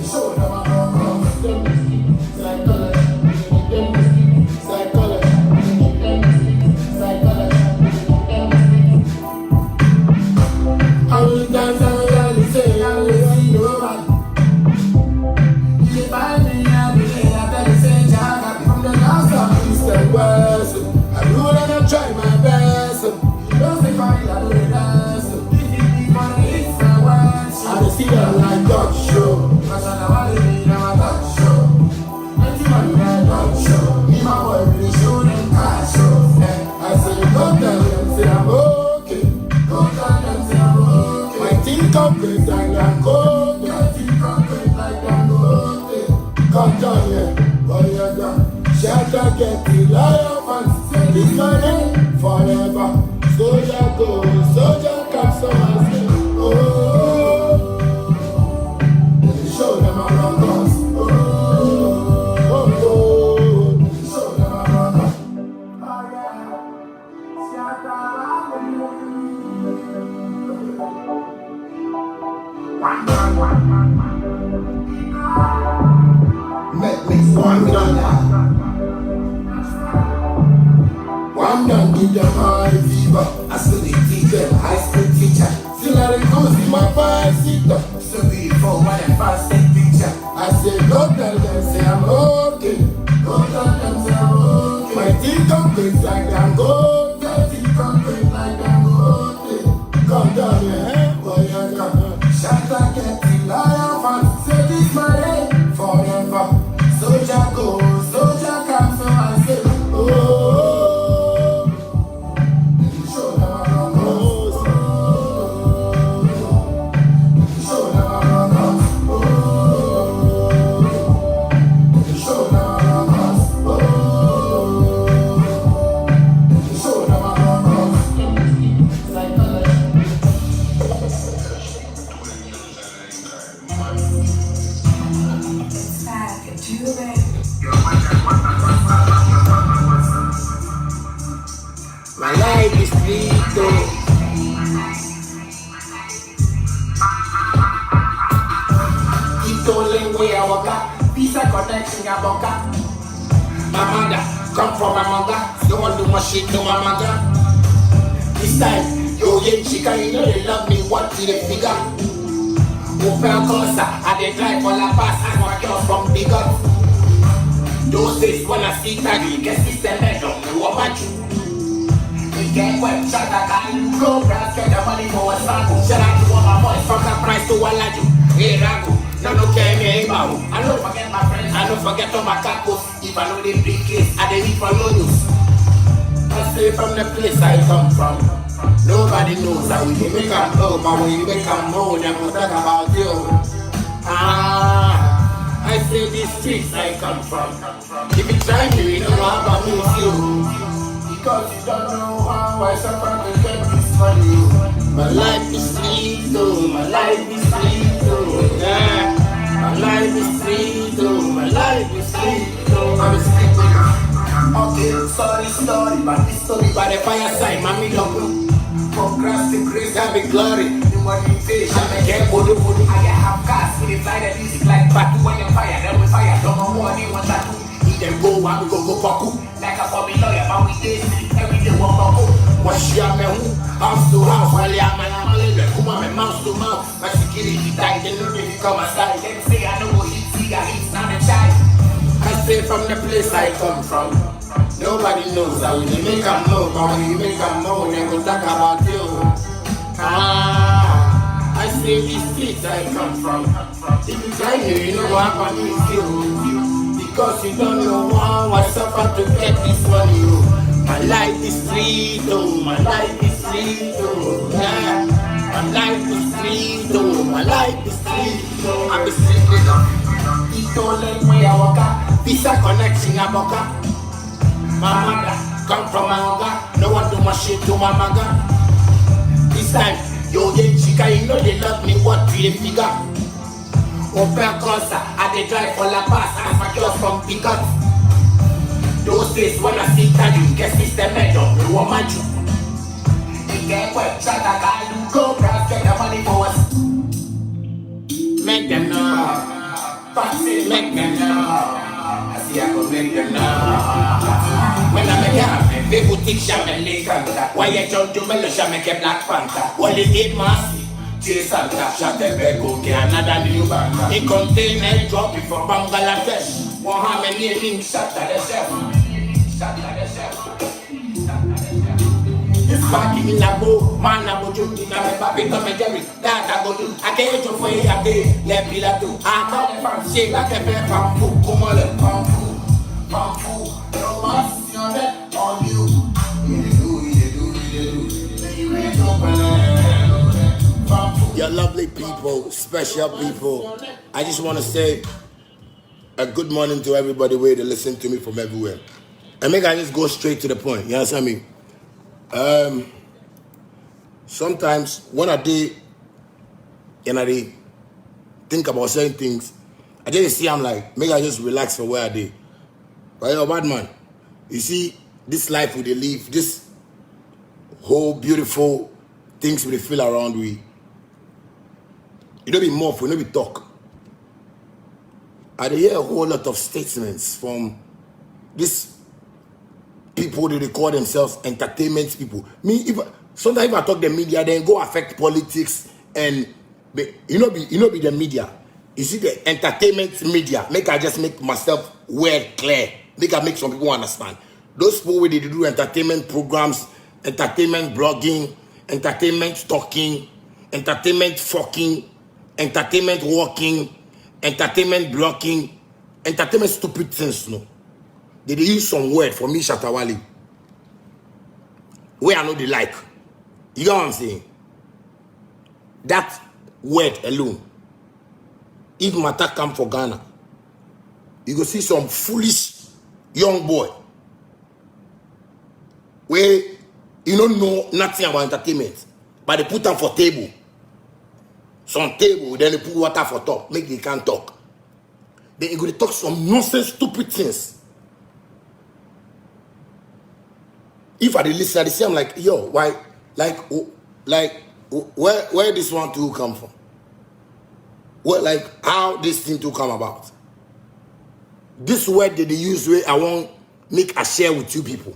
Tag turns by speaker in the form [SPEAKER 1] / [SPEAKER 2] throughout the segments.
[SPEAKER 1] Show them I'm psychology. How many times I will say I will see you back? You find me every day after the same job. From the last of east and west, I rule and I try my best. You don't say fine, I do the best. If you be for the east and west, I just see them like dog show. Cause I know what it is, I'm a dog show. Let's see what you got dog show. Me my boy really show them car show. I say, go tell them, say I'm okay. Go tell them, say I'm okay. My team complete like I'm good. My team complete like I'm good. Come down here, boy, you're done. Shout out, get the lion fans. Say this my name forever. Soldier go, soldier come, so I say, oh. Show them a rock us. Oh, oh, oh. Show them a rock us. Oh, yeah. Shout out. One done give them high fever. I still teach them high school teacher. Still let them come see my five-seater. So before when I fast take picture, I say go tell them say I'm okay. Go tell them say I'm okay. My teeth complete like I'm good. My teeth complete like I'm good. Come down here, boy, I come. Shout out, get the lion fans. Say this my name forever. Soldier go, soldier come, so I say, oh. Show them a rock us. Show them a rock us. Show them a rock us. Show them a rock My life is sweet though. Keep going where I walk up. Peace and connection I walk up. My mother, come from my mother. Don't want to do my shit to my mother. This time, yo, yeah, chica, you know they love me. What did they figure? Open Cosa, I dey drive for La Paz. I want girls from Big Up. Those days when I see Taggy, get system head on me, what about you? We get web, shut that guy, go brass, get the money for a sample. Shout out to all my boys, from the price to Walaju. Hey, Rago, no, no, care me, hey, Bahu. I don't forget my friends, I don't forget all my cacos. If I know they big case, I dey need for no news. I say from the place I come from. Nobody knows how we make them know, but when you make them know, they will talk about you. I say these streets I come from. If you try me, you don't know how I move you. Because you don't know how I suffer to get this money. My life is sweet, though. My life is sweet, though. Yeah. My life is sweet, though. My life is sweet, though. I'm a street nigga. Okay, sorry, but this story by the fireside, mommy love you. From grass to grace, I be glory. The money fish, I get bodo. I get half cast, we fly the music like Batu when you fire, then we fire. Don't know what they want that. Eat them go, I we go paku. Like a for me lawyer, but we did every day one paku. What she am me who? House to house, while I'm a little come on, mouse to mouth. My security tight, they know they come aside. Them say I know what he see, I eat not a child. I say from the place I come from. Nobody knows how we make them know, but when you make them know, they go talk about you. I say these streets I come from. If you try me, you know what happened with you. Because you don't know how I suffer to get this money. My life is free, though. My life is free, though. Yeah. My life is free, though. My life is free, though. I'm a street nigga. It don't let me walk up. Peace and connection I walk up. My mother, come from my mother. No one do my shit to my mother. This time, yo, yeah, chica, you know they love me. What do they figure? Open Cosa, I dey drive for La Paz. I'm a girl from Big Up. Those days when I see Taggy, get system head on me, what man you? You get web, shut that guy, go brass, get the money for us. Make them know. Fancy make them know. I see I go make them know. When I make happen, people think Jamaican Kanta. Why you don't do me, Jamaican Black Panther? Only 8 months. Chase Santa, shot a bag, okay, another new bank. He contained drop it for Bangladesh. Mohammed Ning shot at the chef. Shot at the chef. It's back in the boat, man, I'm going to Papi Tom and Jerry. That I go to, I can't do for you a day. Let me let do. I don't from shake like a bear from food. Come on, let from food. No mercy on that, on you. You're lovely people, special people. I just want to say a good morning to everybody where they listen to me from everywhere. And make I just go straight to the point. You understand me? Sometimes when I did and I think about certain things, I just see I'm like, make I just relax for where I did. But you're a bad man. You see, this life we they live, this whole beautiful things we feel around we. You don't be more, you don't be talk. I hear a whole lot of statements from these people that they call themselves entertainment people. Me, sometimes if I talk the media, then go affect politics and be the media. You see the entertainment media. Make I just make myself well clear. Make I make some people understand. Those people where they do entertainment programs, entertainment blogging, entertainment talking, entertainment fucking, entertainment walking, entertainment blocking, entertainment stupid things, no. They use some word for me, Shatta Wale, where I know they like. You know what I'm saying? That word alone, if matter come for Ghana, you go see some foolish young boy where you don't know nothing about entertainment, but they put them for table. Some table, then they put water for top, make they can't talk. Then you go to talk some nonsense, stupid things. If I listen, I see, I'm like, yo, why, where this one to come from? What, like, how this thing to come about? This word that they use, where I want make a share with you people.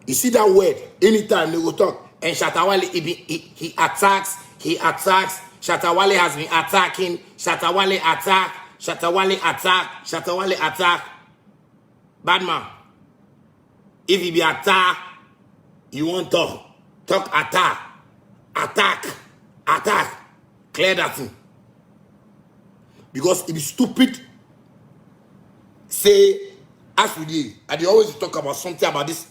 [SPEAKER 1] You see that word, anytime they will talk, and Shatta Wale, he attacks. Shatta Wale has been attacking. Shatta Wale attack. Shatta Wale attack. Shatta Wale attack. Bad man. If he be attack, you want talk. Talk attack. Attack. Clear that thing. Because if you stupid, say, as we did, and they always talk about something about this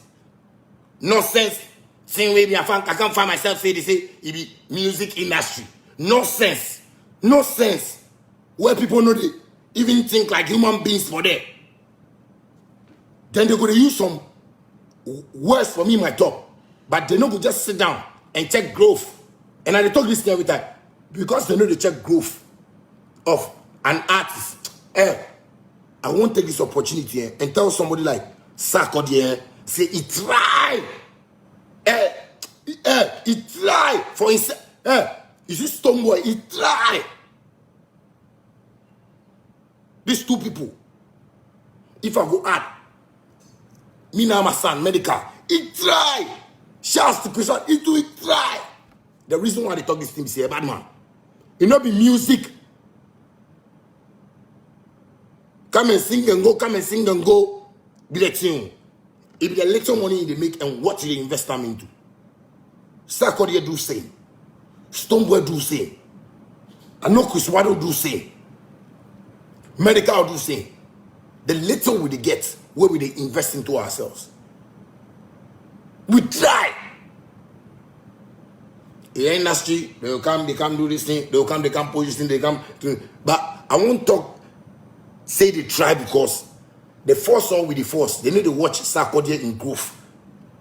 [SPEAKER 1] nonsense. Same way I can't find myself say they say it be music industry. Nonsense. Where people know they even think like human beings for them. Then they're going to use some words for me in my talk. But they know to just sit down and check growth. And I talk this thing every time. Because they know they check growth of an artist. I won't take this opportunity and tell somebody like Sarkodie, say he tried. He tried for himself. You see, Stonebwoy, he tried. These two people, if I go out, me now my son, medical, he tried. Shouts to Christian, he tried. The reason why they talk this thing is a bad man. It not be music. Come and sing and go. Be the tune. It be the little money they make and what they invest them into. Sarkodie do same. Stonebwoy do same. I know Chris Wado do same. Medical do same. The little we get, where we they invest into ourselves. We try. In the industry, they come do this thing, they come push this thing, they come to, but I won't talk, say they try because the force on with the force, they need to watch Sarkodie in growth.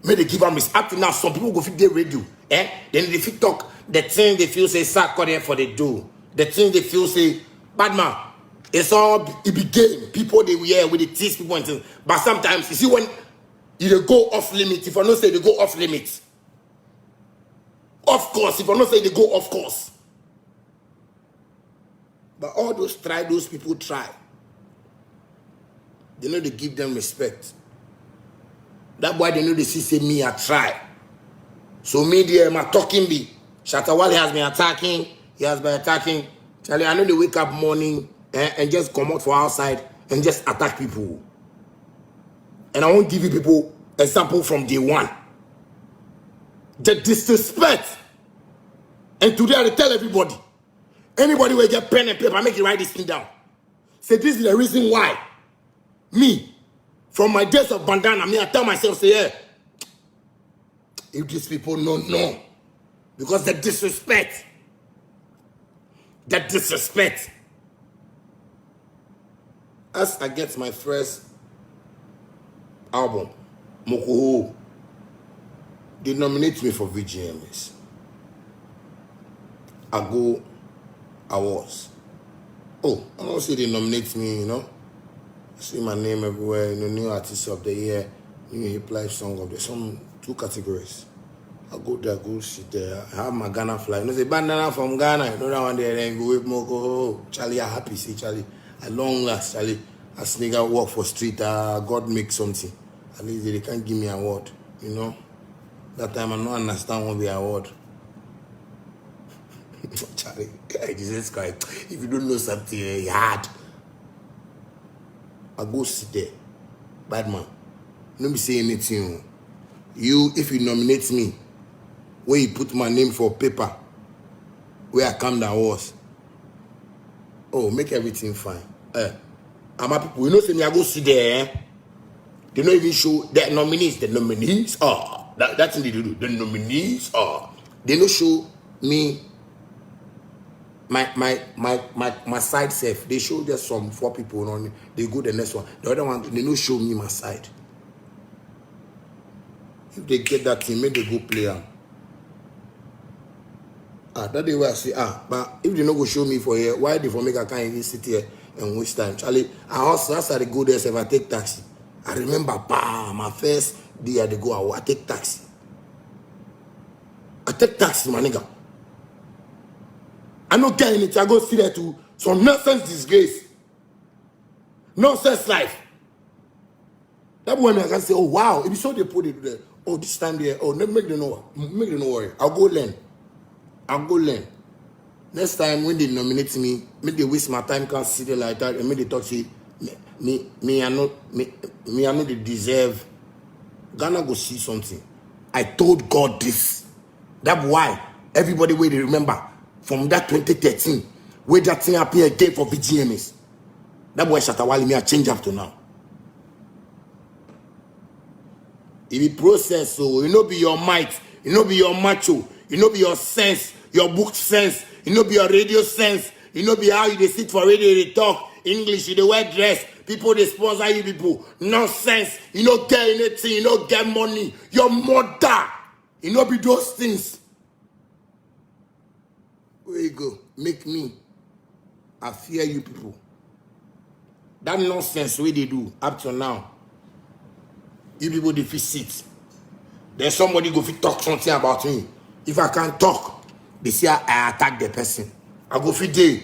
[SPEAKER 1] May they give them this. Up to now, some people go fit their radio. Then they fit talk the thing they feel say Sarkodie for the do. The thing they feel say, bad man, it's all it be game. People they wear with the tease people and things. But sometimes you see when you go off limit, if I don't say they go off limit. Of course, if I don't say they go off course. But all those people try. They know they give them respect. That's why they know they say me I try. So me there, my talking be. Shatta Wale has been attacking. He has been attacking. Charlie, I know they wake up morning and just come out for outside and just attack people. And I won't give you people example from day one. The disrespect. And today I tell everybody, anybody will get pen and paper, make you write this thing down. Say this is the reason why. Me, from my days of bandana, I tell myself, say, yeah, if these people don't know, because the disrespect. As I get my first album, Mokoho, they nominate me for VGMS. I go awards. Oh, I don't say they nominate me, I see my name everywhere, new artist of the year, new hip life song of the some 2 categories. I go there, go sit there. I have my Ghana flag. Say bandana from Ghana. That one there, then go with Moko. Oh, Charlie, I happy. See, Charlie, at long last, Charlie, as nigga walk for street, God make something. At least they can't give me an award, That time I don't understand what the award. Charlie, Jesus Christ. If you don't know something, you hard. I go sit there. Bad man. Don't be saying anything. You, if you nominate me, where you put my name for paper, where I come down was. Oh, make everything fine. I'm happy. We say me I go sit there. They don't even show the nominees. The nominees are that's what they do. The nominees are. They don't show me my side self. They show just some 4 people on. They go the next one. The other one they don't show me my side. If they get that thing, maybe they go play them. That day where I say, but if they not go show me for here, why they for make I can't even sit here and waste time? Charlie, I also as I go there, if I take taxi. I remember, my first day I go, I take taxi. I take taxi, my nigga. I not get anything. I go see there to some nonsense disgrace. Nonsense life. That one I can say, oh wow, if you saw they put it there, oh this time there, oh make them know worry. I'll go learn. Next time when they nominate me, make they waste my time, can't sit there like that, and make they talk to me I know they deserve. Ghana go see something. I told God this. That's why everybody will remember from that 2013, where that thing appeared again for VGMS. That's why Shatta Wale me I change up to now. It be process, so be your might, be your macho, be your sense, your book sense, be your radio sense, be how you they sit for radio, they talk English, you they wear dress, people they sponsor you people, nonsense, you don't get anything, you don't get money, your mother, be those things. Where you go? Make me, I fear you people. That nonsense way they do up to now. You people deficit. Then somebody go fit talk something about me. If I can't talk, they say I attack the person. I go fit day.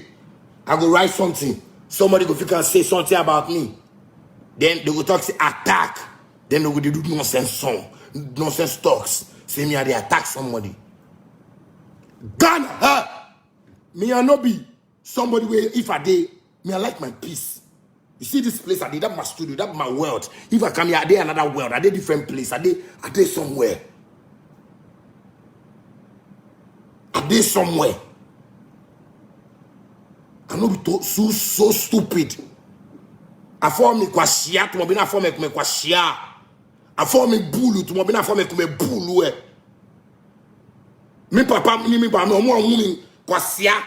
[SPEAKER 1] I go write something. Somebody go fit can say something about me. Then they go talk say attack. Then they go do nonsense song, nonsense talks. Say me they attack somebody. Ghana, me I not be somebody where if I day, me I like my peace. You see this place, I did that my studio, that my world. If I come here, I did another world, I did different place, I did somewhere. I did somewhere. I know be so stupid. I form me kwa shia, to mobina form me kwa shia. I form me bulu, to mobina form me bulu. Me papa me ba no mo kwa shia.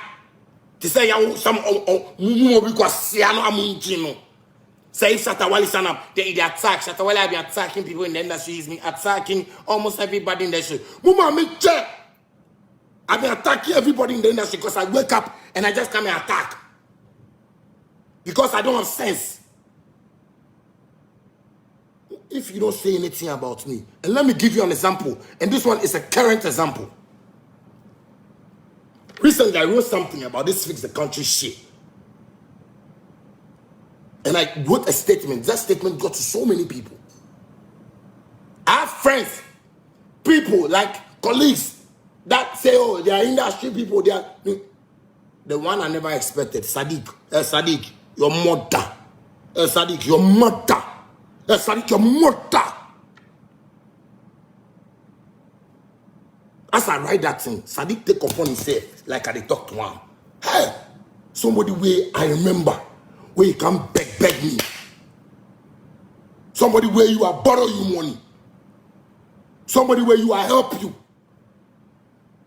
[SPEAKER 1] To say ya some mo bi kwa shia no amunjino. Say if Shatta Wale stand up, they attack. Shatta Wale have been attacking people in the industry. He's been attacking almost everybody in the industry. Mama, me check. I've been attacking everybody in the industry because I wake up and I just come and attack. Because I don't have sense. If you don't say anything about me, and let me give you an example, and this one is a current example. Recently, I wrote something about this Fix the Country shit. And I wrote a statement. That statement got to so many people. I have friends, people like colleagues that say, oh, they are industry people. They are the one I never expected. Sadiq, Sadiq, your mother. Sadiq, your mother. Sadiq, your mother. As I write that thing, Sadiq take upon himself like I talk to him. Hey, somebody where I remember where you can beg me. Somebody where you are borrow you money. Somebody where you are help you.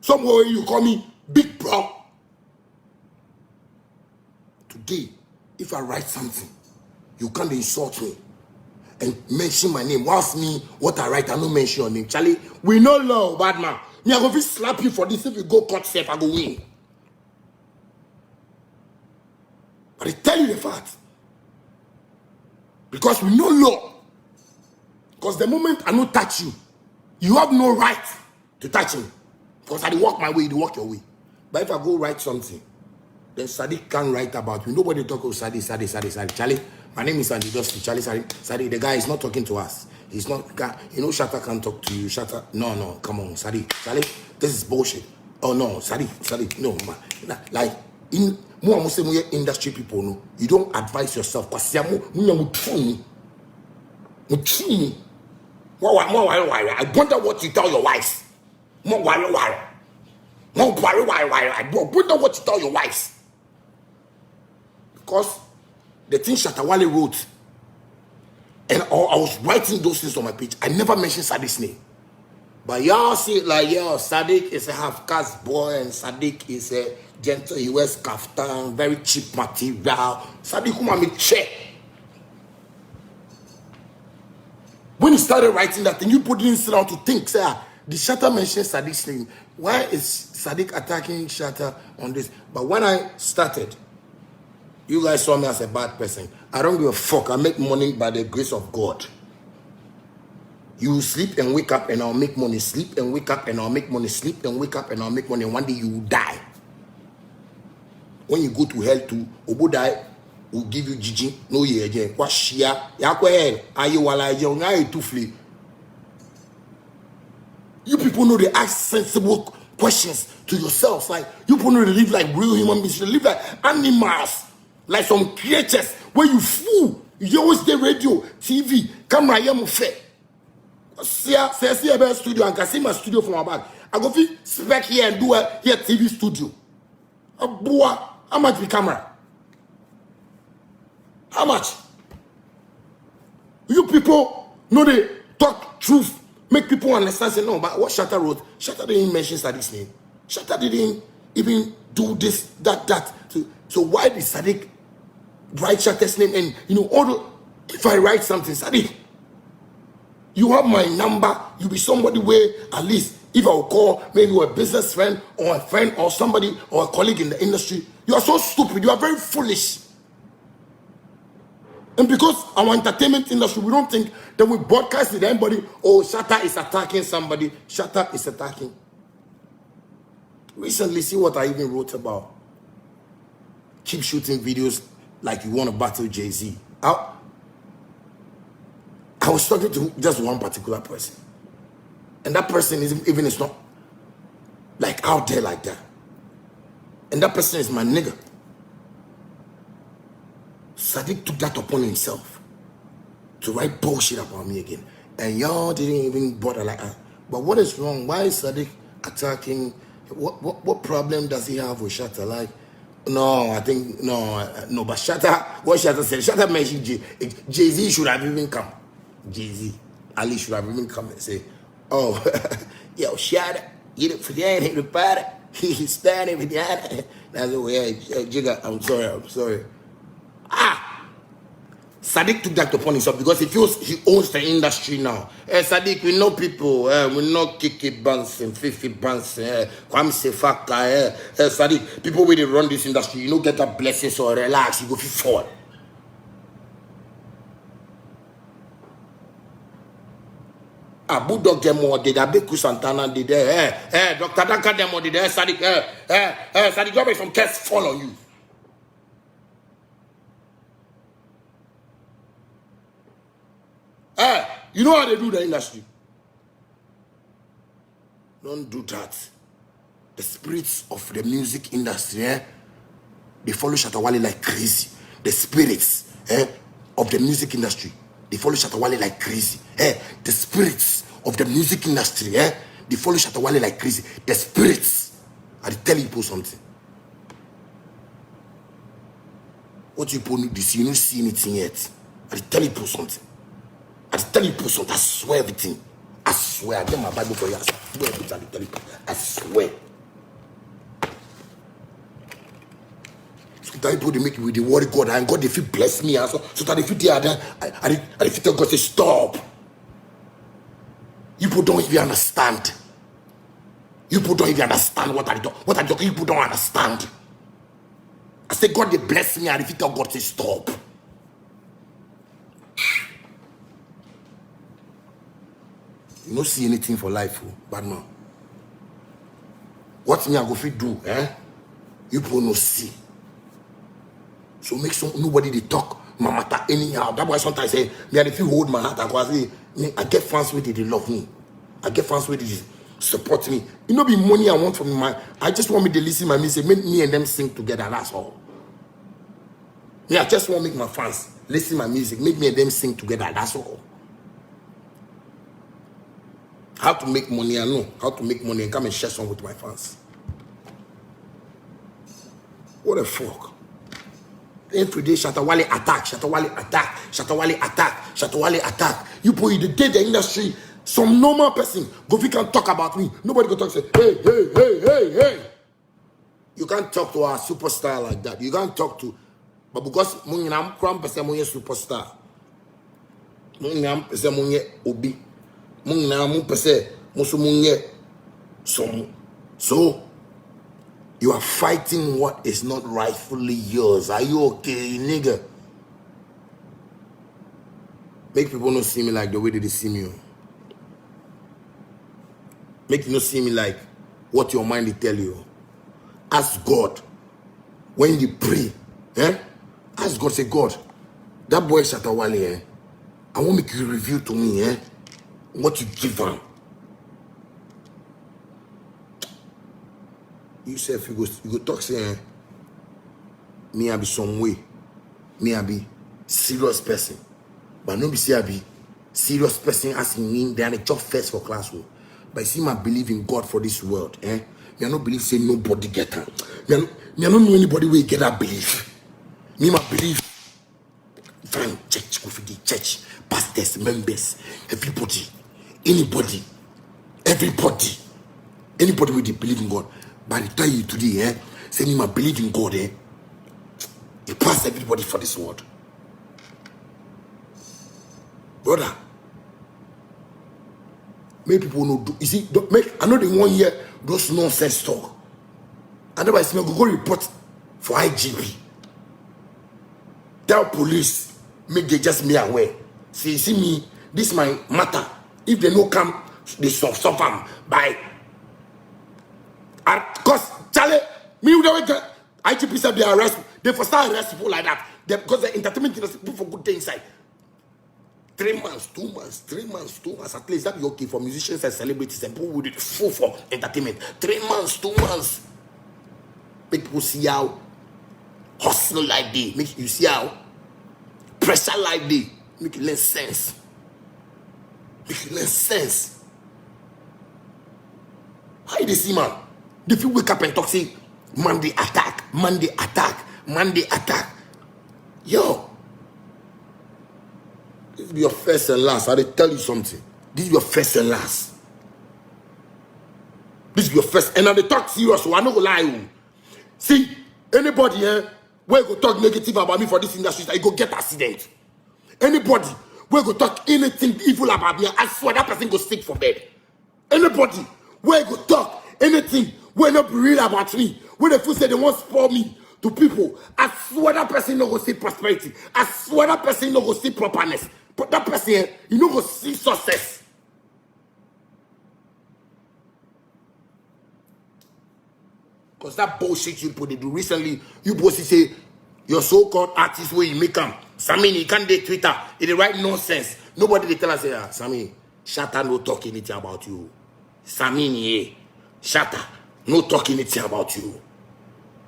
[SPEAKER 1] Somewhere where you call me big bro. Today, if I write something, you can't insult me and mention my name. Whilst me, what I write, I don't mention your name. Charlie, we know law, bad man. Me, I go to slap you for this. If you go court safe, I go win. But I tell you the fact. Because we know law. Because the moment I don't touch you, you have no right to touch me. Because I walk my way, you walk your way. But if I go write something, then Sadiq can't write about me. Nobody talk about Sadiq. Charlie, my name is Andy Dusty. Charlie, Sadiq, the guy is not talking to us. He's not, you know, Shatta can't talk to you. Shatta, no, come on, Sadiq. Charlie, this is bullshit. Oh no, Sadiq, no, man. Like, in more industry people, no, you don't advise yourself. Because I wonder what you tell your wives. I wonder what you tell your wives. Because the thing Shatawale wrote, and I was writing those things on my page, I never mentioned Sadiq's name. But y'all see it like, yo, Sadiq is a half-caste boy, and Sadiq is a gentle US kaftan, very cheap material. Sadiq, come on, me check. When he started writing that thing, you put it in down to think, say, the Shatta mentioned Sadiq's name. Why is Sadiq attacking Shatta on this? But when I started, you guys saw me as a bad person. I don't give a fuck. I make money by the grace of God. You sleep and wake up and I'll make money. Sleep and wake up and I'll make money. Sleep and wake up and I'll make money. And one day you will die. When you go to hell too, Obo die will give you Gigi. No ye again. What shia? Yakwe are you wala you too flee? You people know they ask sensible questions to yourselves. Like you people know they live like real human beings. They live like animals. Like some creatures where you fool. You always get radio, TV, camera, you fair. See a studio and can see my studio from my back. I go spec here and do a here TV studio. A boy, how much be camera? How much? You people know they talk truth, make people understand. Say no, but what Shatta wrote, Shatta didn't mention Sadiq's name. Shatta didn't even do this, that. So why did Sadiq write Shatta's name? And you know, if I write something, Sadiq, you have my number. You be somebody where at least if I will call maybe a business friend or a friend or somebody or a colleague in the industry, you are so stupid. You are very foolish. And because our entertainment industry, we don't think that we broadcast to anybody. Oh, Shatta is attacking somebody. Shatta is attacking. Recently, see what I even wrote about. Keep shooting videos like you want to battle Jay-Z. I was talking to just one particular person. And that person is not like out there like that. And that person is my nigga. Sadiq took that upon himself to write bullshit about me again. And y'all didn't even bother like that. But what is wrong? Why is Sadiq attacking? What problem does he have with Shatta? Like, no, I think, no, but Shatta, what Shatta said, Shatta mentioned Jay-Z should have even come. Jay-Z, Ali should have even come and say, oh, yo, Shatta, get it for the end, hit the party. He's standing with the other. That's the way Jigga, I'm sorry. Sadiq took that upon himself because he feels he owns the industry now. Sadiq, we know people, we know Kiki Banson, Fifi Banson, Kwame Sefaka, Sadiq, people where they run this industry, you know, get a blessing or relax, you go fall. Bulldog demo did Abeku Santana did there, Dr. Daka demo did there, Sadiq, Sadiq, you have some tests fall on you. You know how they do the industry? Don't do that. The spirits of the music industry, they follow Shatta Wale like crazy. The spirits of the music industry, they follow Shatta Wale like crazy. The spirits of the music industry, they follow Shatta Wale like crazy. The spirits, I tell you something. What you need to see, you don't see anything yet. I tell you something. I tell you something. I swear everything. I swear. I get my Bible for you. I swear everything. I tell you. I swear. So that people they make you with the word of God, and God they feel bless me. So that if you there, I feel God say stop. You people don't even understand. You people don't even understand what I do. What I do. You people don't understand. I say God they bless me, and if you tell God say stop. You don't see anything for life, bad man. What me I go fit do, You people no see. So make some nobody they talk my matter anyhow. That's why sometimes I say, me if you hold my heart, I get fans with it, they love me. I get fans with it, support me. You know, be money I want from my. I just want me to listen to my music, make me and them sing together. That's all. Yeah, I just want to make my fans listen to my music, make me and them sing together. That's all. How to make money, I know how to make money and come and share some with my fans. What the fuck? Every day, Shatta Wale attack, Shatta Wale attack, Shatta Wale attack, Shatta Wale attack. You put in the day the industry, some normal person, go if you can talk about me. Nobody can talk say, hey. You can't talk to a superstar like that. You can't talk to, but because I'm cram person superstar. I'm person obi. So you are fighting what is not rightfully yours. Are you okay, nigga? Make people not see me like the way they see me. Make you not see me like what your mind they tell you. Ask God when you pray. Ask God, say, God, that boy Shatta Wale, I want make you reveal to me, what you give him. You say if you go talk say me I be some way. Me I be serious person. But no be say I be serious person as in mean they are the job first for classroom. But you see my believe in God for this world. Me I not believe say nobody get her. Me I don't know anybody where get that belief. Me my believe fine church, go for the church, pastors, members, everybody. Anybody will believe in God. But I tell you today, say me believe in God, it pass everybody for this world. Brother, make people know. You see, I know the 1 year those nonsense talk. Otherwise, me go report for IGP. Tell police, make they just me aware. See me, this my matter. If they no come, they suffer by. Because Charlie, me with the IGP said they arrest, they for start arrest people like that. Because the entertainment industry people for good day inside. 3 months, 2 months, 3 months, 2 months. At least that be okay for musicians and celebrities and people who do full for entertainment. 3 months, 2 months. Make people see how hustle like they. Make you see how pressure like they. Make you learn sense. Make you learn sense. How you see, man? If you wake up and talk, say, Monday attack. Yo. This is your first and last. I tell you something. This is your first and last. This is your first. And I they talk serious, so I don't go lie. See, anybody where go talk negative about me for this industry, I go get accident. Anybody where go talk anything evil about me, I swear that person go sick for bed. Anybody where go talk anything where not real about me, where the fool say they want to spoil me to people, I swear that person no go see prosperity. I swear that person no go see properness. But that person, you no go see success. Because that bullshit you put it do recently, you both say your so-called artist where you make them. Samini, you can't date Twitter. It the right nonsense. Nobody they tell us, Sammy, Shatta no talk anything about you. Sammy, Shatta no talk anything about you.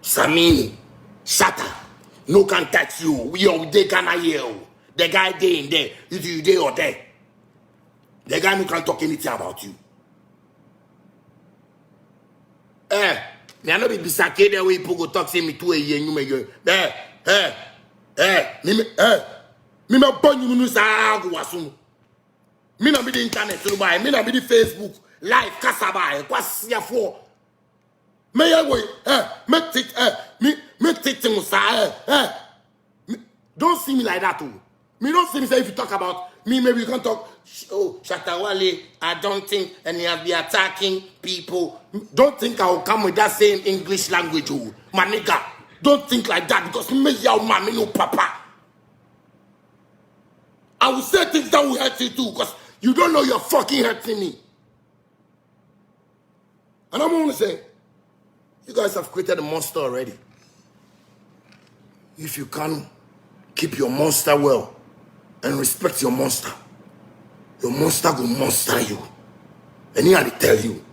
[SPEAKER 1] Sammy, Shatta no can touch you. We are they Ghana here. The guy there in there, you there or there. The guy no can talk anything about you. Me I no be bisake there way people go talk say me 2 a year you me me born you no sa go wasum. Me na be the internet so buy, me na be the Facebook live kasaba kwasia for. Me ya go me take musa don't see me like that too. Me don't see me say if you talk about me maybe you can talk Shatta Wale, I don't think and he have been attacking people. Don't think I will come with that same English language, my nigga. Don't think like that because me your mommy no papa. I will say things that will hurt you too because you don't know you're fucking hurting me. And I'm gonna say, you guys have created a monster already. If you can keep your monster well and respect your monster will monster you. And here I tell you,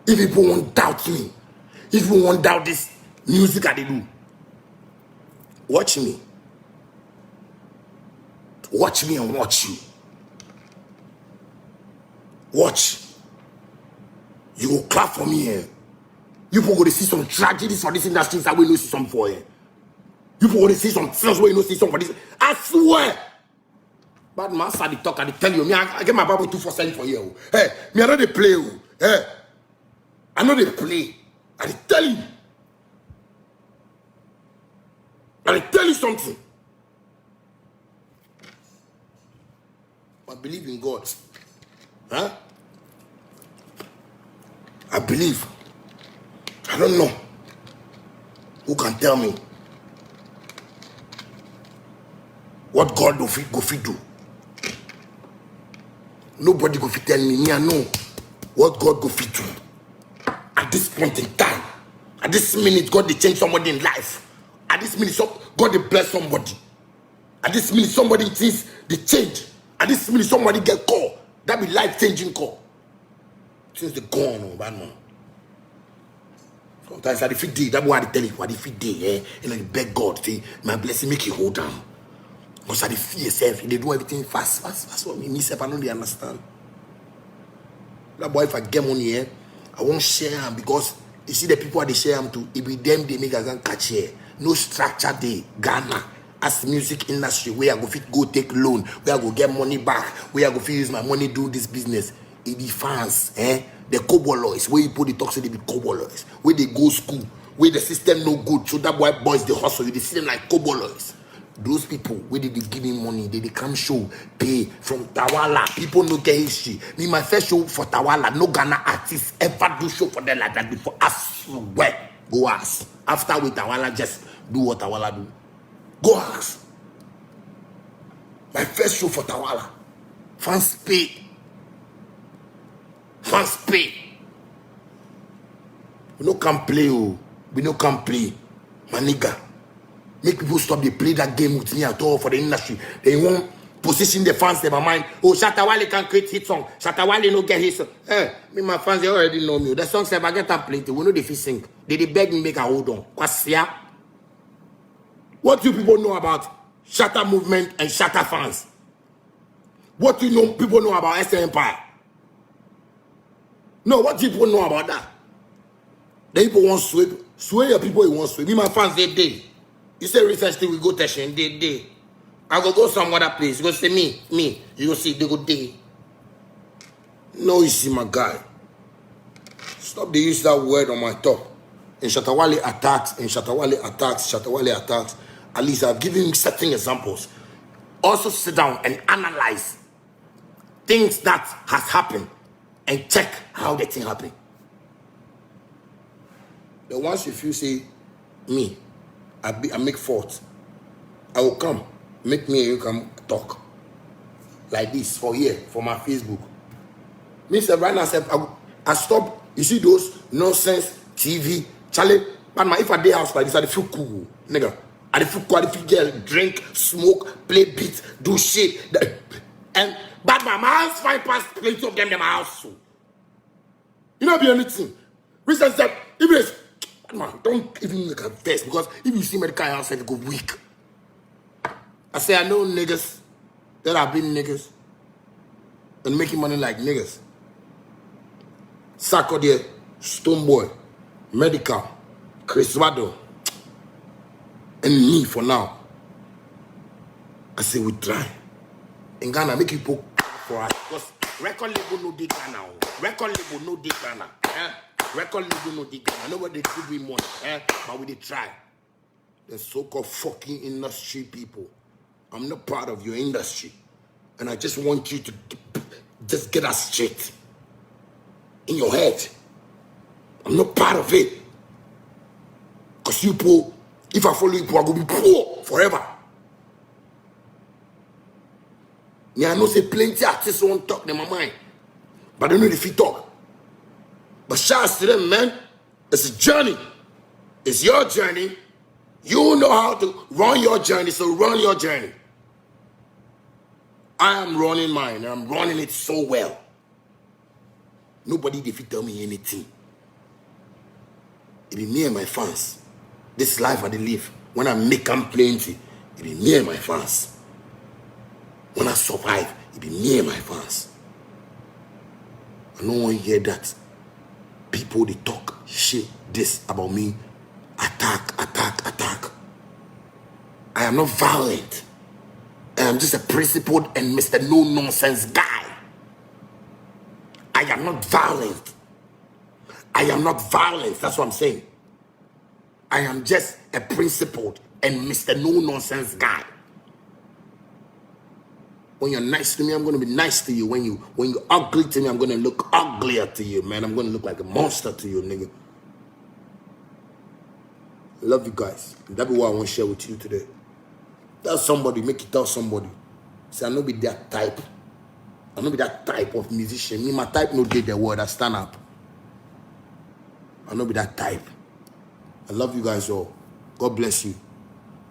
[SPEAKER 1] if people won't doubt me, if you won't doubt this music I do, watch me. Watch me and watch you. Watch. You will clap for me here. You people go to see some tragedies for this industry that we know see some for here. You people go to see some things where you know see some for this. I swear. Bad man, I talk, I tell you, me, I get my Bible 247 for you. Hey, me, I know they play. Hey, I know they play. I tell you. I tell you something. I believe in God. Huh? I believe. I don't know. Who can tell me what God go fit do? Nobody go fit tell me. I know what God go fit do. At this point in time, at this minute, God they change somebody in life. At this minute, God they bless somebody. At this minute, somebody thinks they change. At this minute, somebody get call. That be life-changing call. Since they gone, bad man. Sometimes I defeat day. That's why I tell you, what defeat day, and I beg God, say, my blessing make you hold down. Because I defeat yourself, they do everything fast. What me myself, I don't really understand. That boy, if I get money, I won't share them because you see the people they share them to, it be them they make a catch here. No structure day, Ghana. As music industry, where I go fit go take loan, where I go get money back, where I go fit use my money do this business. It be fans, the Coboloys, where you put the talk, so they be Coboloys. Where they go school, where the system no good, so that white boys they hustle, they see them like Coboloys. Those people, where they give me money, they come show, pay from Tawala. People no get history. Me, my first show for Tawala, no Ghana artists ever do show for them like that before. I swear, go ask. After with Tawala, just do what Tawala do. Go ask. My first show for Tawala. Fans pay. Fans pay. We no can play, we no can play. My nigga. Make people stop they play that game with me at all for the industry. They won't position the fans in my mind. Oh, Shatta Wale can create hit song. Shatta Wale no get hit song. Me my fans they already know me. The songs if I get them plenty, we know they fit sing. They beg me make a hold on. Kwasia. What do people know about Shatta movement and Shatta fans? What do you know people know about SM Empire? No, what do people know about that? The people want sweep. Sway your people you want sweep. Me my fans they. You say research thing we go testing they. I go some other place. You go say me. You go see they go day. No, you see my guy. Stop they use that word on my top. In Shatta Wale attacks, Shatta Wale attacks. At least I've given him certain examples. Also sit down and analyze things that has happened and check how the thing happened. Then once if you say me, I make fault, I will come, make me and you come talk. Like this, for here, for my Facebook. Me say right now, I stop, you see those nonsense TV, Charlie, but if I day house like this, I feel cool, nigga. I feel cool, I feel girl, drink, smoke, play beats, do shit. And but my house find past plenty of them in my house. So. You know, be anything. Reason said, if it's man, don't even look at face because if you see medical house, it go weak. I say I know niggas that have been niggas and making money like niggas. Sako there, Stonebwoy, Medical, Chris Wado, and me for now. I say we try. In Ghana, make people for us. Because record label no dig Ghana. Record label no dig Ghana. Record label no dig Ghana. Nobody could be money. But we did try. The so-called fucking industry people. I'm not part of your industry. And I just want you to just get us straight. In your head. I'm not part of it. Because you poor, if I follow you poor, I'm going to be poor forever. Me, I know say plenty artists won't talk in my mind. But I don't know if you talk. But shouts to them, man. It's a journey. It's your journey. You know how to run your journey, so run your journey. I am running mine, and I'm running it so well. Nobody if tell me anything. It be me and my fans. This life I live. When I make them plenty, it be me and my fans. When I survive, it be me and my fans. I don't want to hear that. People they talk shit this about me. Attack. I am not violent. I am just a principled and Mr. No Nonsense guy. I am not violent. That's what I'm saying. I am just a principled and Mr. No Nonsense guy. When you're nice to me, I'm gonna be nice to you. When you're ugly to me, I'm gonna look uglier to you, man. I'm gonna look like a monster to you, nigga. I love you guys. That's what I want to share with you today. Tell somebody, make it tell somebody. Say I no be that type. I no be that type of musician. Me, my type no get the word. I stand up. I no be that type. I love you guys all. God bless you.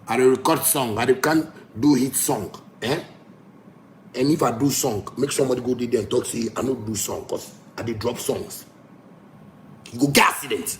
[SPEAKER 1] I record song. I can't do hit song. And if I do song, make somebody go there and talk, say, I don't do song because I did drop songs. You go get accident.